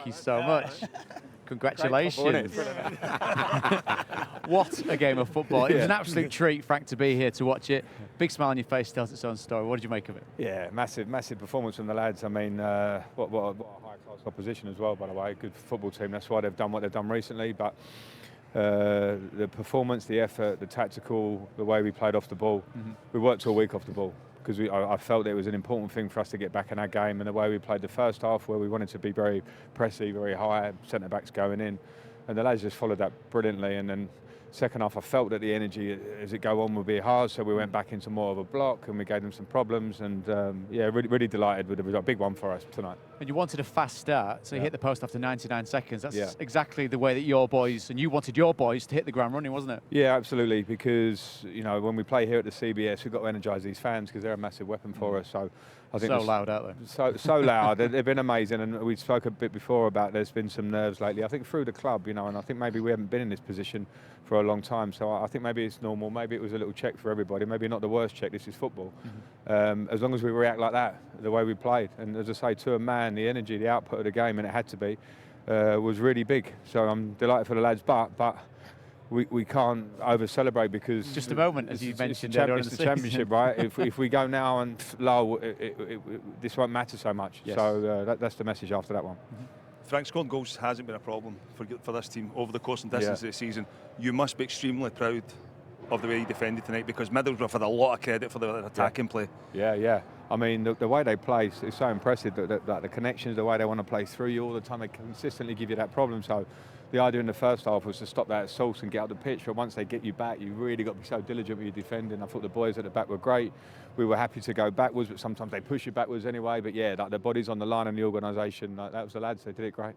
Thank you so much. Congratulations. What a game of football. It was an absolute treat, Frank, to be here to watch it. Big smile on your face tells its own story. What did you make of it? Yeah, massive performance from the lads. I mean, what a high-class opposition as well, by the way. Good football team. That's why they've done what they've done recently. But the performance, the effort, the tactical, the way we played off the ball, we worked all week off the ball. Because I felt it was an important thing for us to get back in our game, and the way we played the first half, where we wanted to be very pressy, very high, centre-backs going in, and the lads just followed that brilliantly. And then second half, I felt that the energy as it go on would be hard, so we went back into more of a block, and we gave them some problems. And yeah, really delighted with the result. Big one for us tonight. And you wanted a fast start, so you hit the post after 99 seconds. That's exactly the way that your boys, and you wanted your boys to hit the ground running, wasn't it? Yeah, absolutely, because you know, when we play here at the CBS, we've got to energise these fans because they're a massive weapon for us. So I think so loud out there. So loud. They've been amazing, and we spoke a bit before about there's been some nerves lately. I think through the club, you know, and I think maybe we haven't been in this position for a long time. So I think maybe it's normal. Maybe it was a little check for everybody. Maybe not the worst check. This is football. As long as we react like that, the way we played, and as I say, to a man, the energy, the output of the game, and it had to be, was really big. So I'm delighted for the lads, but we can't over-celebrate because... Just a moment, as you mentioned. It's the championship, right? If we go now and low, this won't matter so much. Yes. So that's the message after that one. Frank, scoring goals hasn't been a problem for this team over the course and distance of the season. You must be extremely proud of the way you defended tonight, because Middlesbrough have had a lot of credit for their attacking play. Yeah. I mean, the way they play is so impressive. That the connections, the way they want to play through you all the time, they consistently give you that problem. So the idea in the first half was to stop that assault and get out the pitch. But once they get you back, you really got to be so diligent with your defending. I thought the boys at the back were great. We were happy to go backwards, but sometimes they push you backwards anyway. But yeah, the body's on the line and the organisation. That was the lads. They did it great.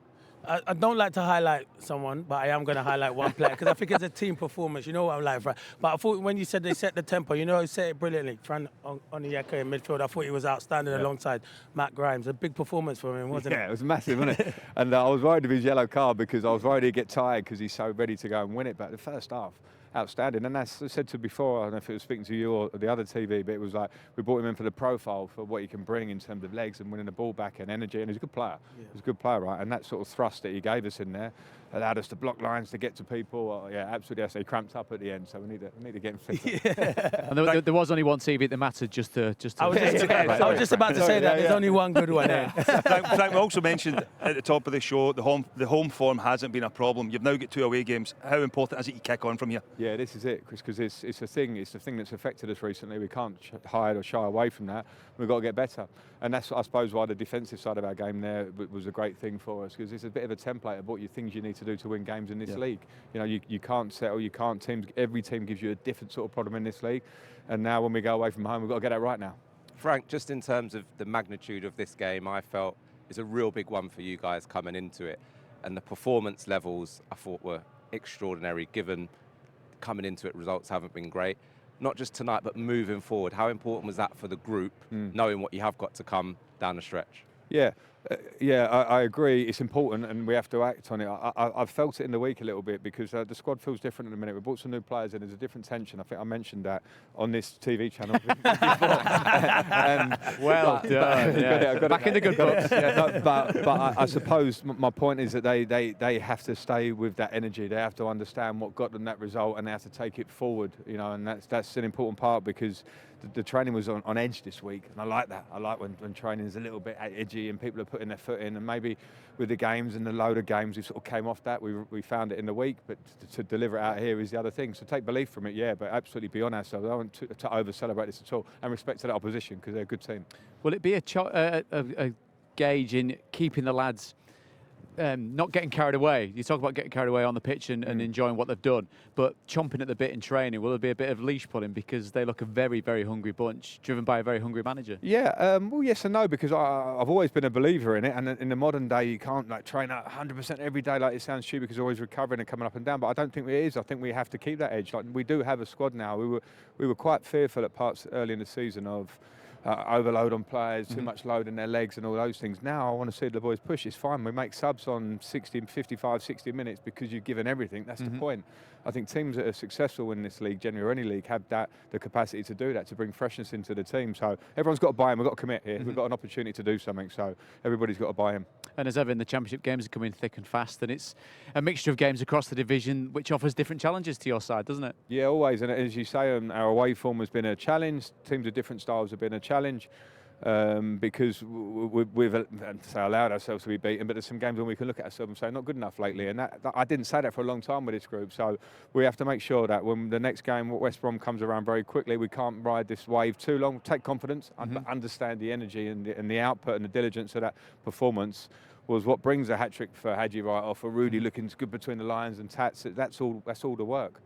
I don't like to highlight someone, but I am going to highlight one player because I think it's a team performance. You know what I'm like, Fran. But I thought when you said they set the tempo, you know, he set it brilliantly. Fran Onyeka in midfield, I thought he was outstanding alongside Matt Grimes. A big performance from him, wasn't it? Yeah, it was massive, wasn't it? And I was worried of his yellow card because I was worried he'd get tired because he's so ready to go and win it. But the first half, outstanding. And as I said to before, I don't know if it was speaking to you or the other TV, but it was like we brought him in for the profile for what he can bring in terms of legs and winning the ball back and energy. And he's a good player. He's a good player, right? And that sort of thrust that he gave us in there allowed us to block lines, to get to people. Yeah, absolutely. I say cramped up at the end, so we need to get him fit. And there was only one TV that matmattered just to I was just about to say that. There's only one good one there. Frank, we also mentioned at the top of the show the home form hasn't been a problem. You've now got 2 away games. How important is it you kick on from here? Yeah, this is it, Chris, because it's a thing. It's the thing that's affected us recently. We can't hide or shy away from that. We've got to get better, and that's, I suppose, why the defensive side of our game there was a great thing for us, because it's a bit of a template of what you things you need to do to win games in this league. You know, you can't settle. You can't every team gives you a different sort of problem in this league, and now when we go away from home, we've got to get that right now. Frank, just in terms of the magnitude of this game, I felt it's a real big one for you guys coming into it, and the performance levels I thought were extraordinary, given coming into it results haven't been great. Not just tonight, but moving forward. How important was that for the group, knowing what you have got to come down the stretch? Yeah, I agree. It's important, and we have to act on it. I've felt it in the week a little bit because the squad feels different in a minute. We brought some new players in. There's a different tension. I think I mentioned that on this TV channel. Well done. Back in the good books. But I suppose my point is that they have to stay with that energy. They have to understand what got them that result, and they have to take it forward. You know, and that's an important part, because the training was on edge this week, and I like that. I like when training is a little bit edgy and people are putting their foot in, and maybe with the games and the load of games we sort of came off that. We found it in the week, but to deliver it out here is the other thing. So take belief from it, but absolutely be on ourselves. I don't want to over-celebrate this at all, and respect to that opposition, because they're a good team. Will it be a gauge in keeping the lads not getting carried away? You talk about getting carried away on the pitch and enjoying what they've done, but chomping at the bit in training. Will there be a bit of leash pulling, because they look a very, very hungry bunch, driven by a very hungry manager? Yeah, well, yes and no, because I've always been a believer in it, and in the modern day you can't train out 100% every day. Like, it sounds stupid because you're always recovering and coming up and down, but I don't think it is. I think we have to keep that edge. Like, we do have a squad now. We were quite fearful at parts early in the season of overload on players, too much load in their legs and all those things. Now I want to see the boys push. It's fine. We make subs on 55, 60 minutes because you've given everything. That's the point. I think teams that are successful in this league, generally or any league, have the capacity to do that, to bring freshness into the team. So everyone's got to buy in. We've got to commit here. We've got an opportunity to do something. So everybody's got to buy in. And as ever, in the Championship games are coming thick and fast, and it's a mixture of games across the division, which offers different challenges to your side, doesn't it? Yeah, always. And as you say, our away form has been a challenge. Teams of different styles have been a challenge. Because we've allowed ourselves to be beaten, but there's some games when we can look at ourselves and say not good enough lately, and that I didn't say that for a long time with this group. So we have to make sure that when the next game, West Brom, comes around very quickly, we can't ride this wave too long. Take confidence, understand the energy and the output and the diligence of that performance was what brings a hat-trick for Hadji right off, for Rudy looking good between the lines and Tats. That's all the work.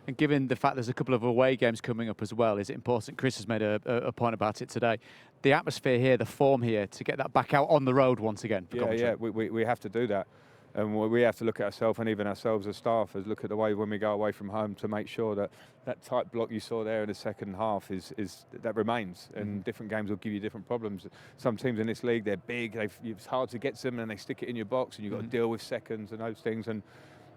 And given the fact there's a couple of away games coming up as well, is it important? Chris has made a point about it today. The atmosphere here, the form here, to get that back out on the road once again for Coventry. Yeah, we have to do that. And we have to look at ourselves, and even ourselves as staff, as look at the way when we go away from home, to make sure that tight block you saw there in the second half that remains. And different games will give you different problems. Some teams in this league, they're big, it's hard to get to them, and they stick it in your box, and you've got to deal with seconds and those things. And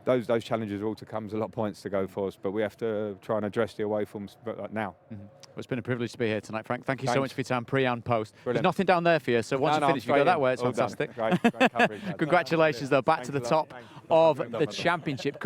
those challenges are all to come. There's a lot of points to go for us, but we have to try and address the away forms now. Well, it's been a privilege to be here tonight, Frank. Thank you so much for your time, pre and post. Brilliant. There's nothing down there for you, so once you finish, you go that way. It's fantastic. Great coverage. Congratulations, though. Back to the top of the Championship.